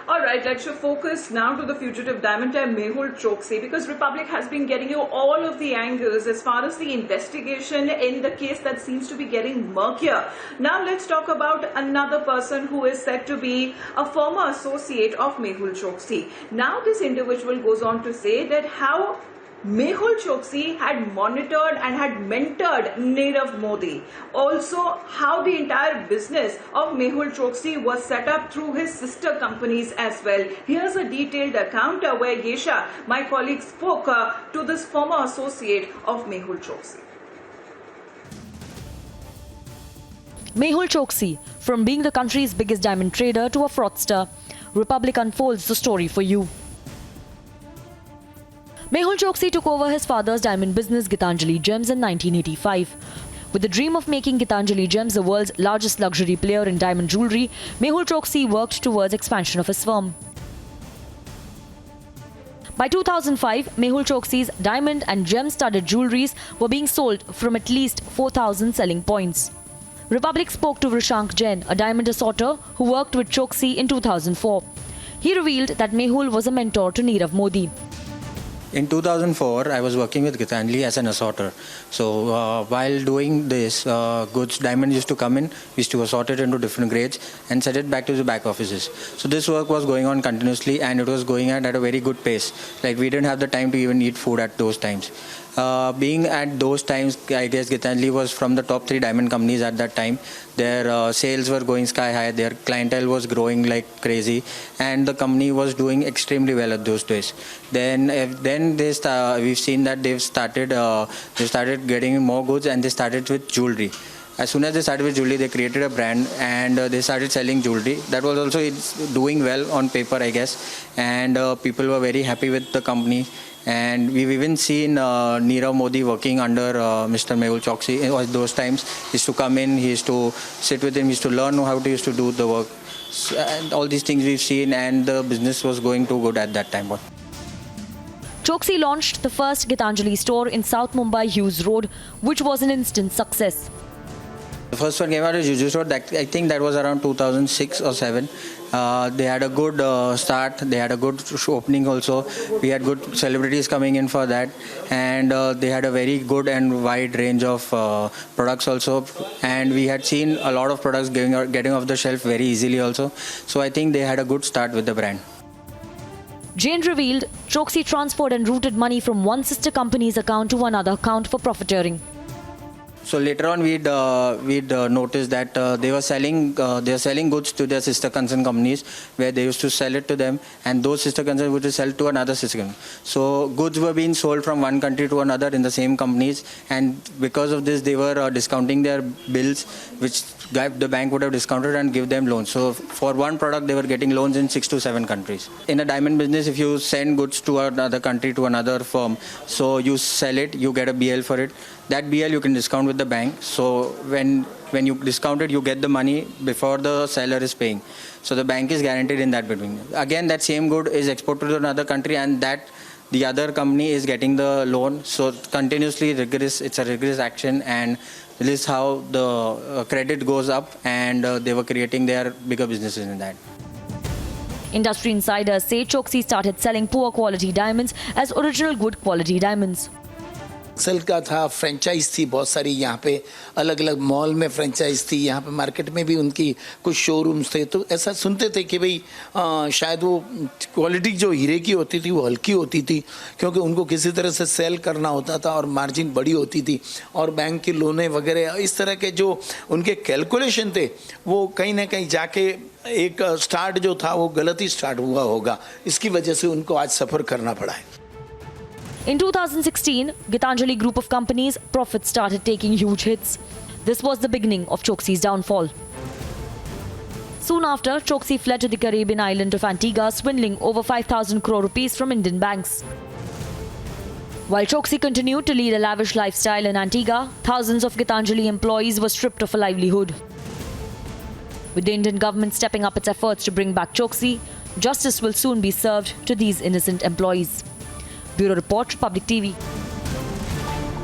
All right, let's shift focus now to the fugitive diamond heir Mehul Choksi, because Republic has been getting you all of the angles as far as the investigation in the case that seems to be getting murkier. Now let's talk about another person who is said to be a former associate of Mehul Choksi. Now this individual goes on to say that how Mehul Choksi had monitored and had mentored Nirav Modi. Also, how the entire business of Mehul Choksi was set up through his sister companies as well. Here's a detailed account where Yesha, my colleague, spoke to this former associate of Mehul Choksi. Mehul Choksi, from being the country's biggest diamond trader to a fraudster, Republic unfolds the story for you. Mehul Choksi took over his father's diamond business Gitanjali Gems in 1985. With the dream of making Gitanjali Gems the world's largest luxury player in diamond jewellery, Mehul Choksi worked towards expansion of his firm. By 2005, Mehul Choksi's diamond and gem-studded jewelleries were being sold from at least 4,000 selling points. Republic spoke to Vrishank Jain, a diamond assorter who worked with Choksi in 2004. He revealed that Mehul was a mentor to Nirav Modi. In 2004, I was working with Gitanjali as an assorter. So while doing this, goods, diamonds used to come in, we used to assort it into different grades and send it back to the back offices. So this work was going on continuously and it was going at a very good pace. Like we didn't have the time to even eat food at those times. Being at those times, I guess Gitanjali was from the top 3 diamond companies at that time. Their sales were going sky high, their clientele was growing like crazy, and the company was doing extremely well at those days. Then we've seen that they started getting more goods and they started with jewelry. As soon as they started with jewelry, they created a brand and they started selling jewelry. That was also doing well on paper, I guess, and people were very happy with the company. And we've even seen Nirav Modi working under Mr. Mehul Choksi. At those times, he used to come in, he used to sit with him, he used to learn how to do the work. So, and all these things we've seen, and the business was going too good at that time. Choksi launched the first Gitanjali store in South Mumbai Hughes Road, which was an instant success. The first one came out as Hughes Road. I think that was around 2006 or 7. They had a good start. They had a good opening also. We had good celebrities coming in for that, and they had a very good and wide range of products also. And we had seen a lot of products getting off the shelf very easily also. So I think they had a good start with the brand. Jain revealed Choksi transferred and routed money from one sister company's account to another account for profiteering. So later on, we'd noticed that they were selling goods to their sister concern companies, where they used to sell it to them, and those sister concerns would sell to another sister company. So goods were being sold from one country to another in the same companies, and because of this, they were discounting their bills, which the bank would have discounted and give them loans. So for one product, they were getting loans in 6 to 7 countries. In a diamond business, if you send goods to another country, to another firm, so you sell it, you get a BL for it. That BL you can discount with the bank. So when you discount it, you get the money before the seller is paying. So the bank is guaranteed in that between. Again, that same good is exported to another country, and that the other company is getting the loan. So continuously rigorous, it's a rigorous action, and this is how the credit goes up, and they were creating their bigger businesses in that. Industry insiders say Choksi started selling poor quality diamonds as original good quality diamonds. Sale का था, franchise थी बहुत सारी, यहाँ पे अलग अलग mall में फ्रेंचाइज थी, यहाँ पे मार्केट में भी उनकी कुछ शोरूम्स थे. तो ऐसा सुनते थे कि भाई शायद वो क्वालिटी जो हीरे की होती थी वो हल्की होती थी, क्योंकि उनको किसी तरह से सेल करना होता था और मार्जिन बड़ी होती थी, और बैंक की लोनें वगैरह इस तरह के जो उनके कैलकुलेशन थे वो कहीं ना कहीं जाके एक स्टार्ट जो था वो गलत ही स्टार्ट हुआ होगा. इसकी वजह से उनको आज सफ़र करना पड़ा है. In 2016, Gitanjali group of companies' profits started taking huge hits. This was the beginning of Choksi's downfall. Soon after, Choksi fled to the Caribbean island of Antigua, swindling over 5,000 crore rupees from Indian banks. While Choksi continued to lead a lavish lifestyle in Antigua, thousands of Gitanjali employees were stripped of a livelihood. With the Indian government stepping up its efforts to bring back Choksi, justice will soon be served to these innocent employees. Bureau Report, Republic TV.